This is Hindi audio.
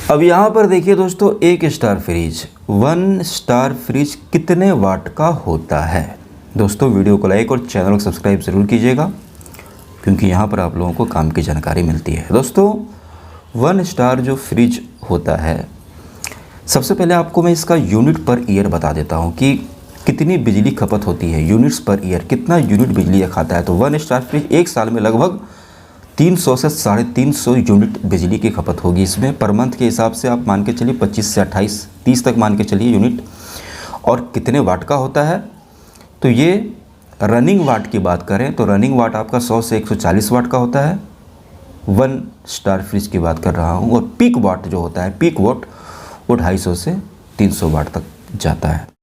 अब यहाँ पर देखिए दोस्तों, एक स्टार फ्रिज, 1 स्टार फ्रिज कितने वाट का होता है। दोस्तों वीडियो को लाइक और चैनल को सब्सक्राइब ज़रूर कीजिएगा, क्योंकि यहाँ पर आप लोगों को काम की जानकारी मिलती है। दोस्तों 1 स्टार जो फ्रिज होता है, सबसे पहले आपको मैं इसका यूनिट पर ईयर बता देता हूँ कि कितनी बिजली खपत होती है। यूनिट्स पर ईयर, कितना यूनिट बिजली खाता है। तो 1 स्टार फ्रिज एक साल में लगभग 300 से 350 यूनिट बिजली की खपत होगी इसमें। पर मंथ के हिसाब से आप मान के चलिए 25 से 28 30 तक मान के चलिए यूनिट। और कितने वाट का होता है, तो ये रनिंग वाट की बात करें तो रनिंग वाट आपका 100 से 140 वाट का होता है। 1 स्टार फ्रिज की बात कर रहा हूँ। और पीक वाट जो होता है, पीक वाट, वो 250 से 300 वाट तक जाता है।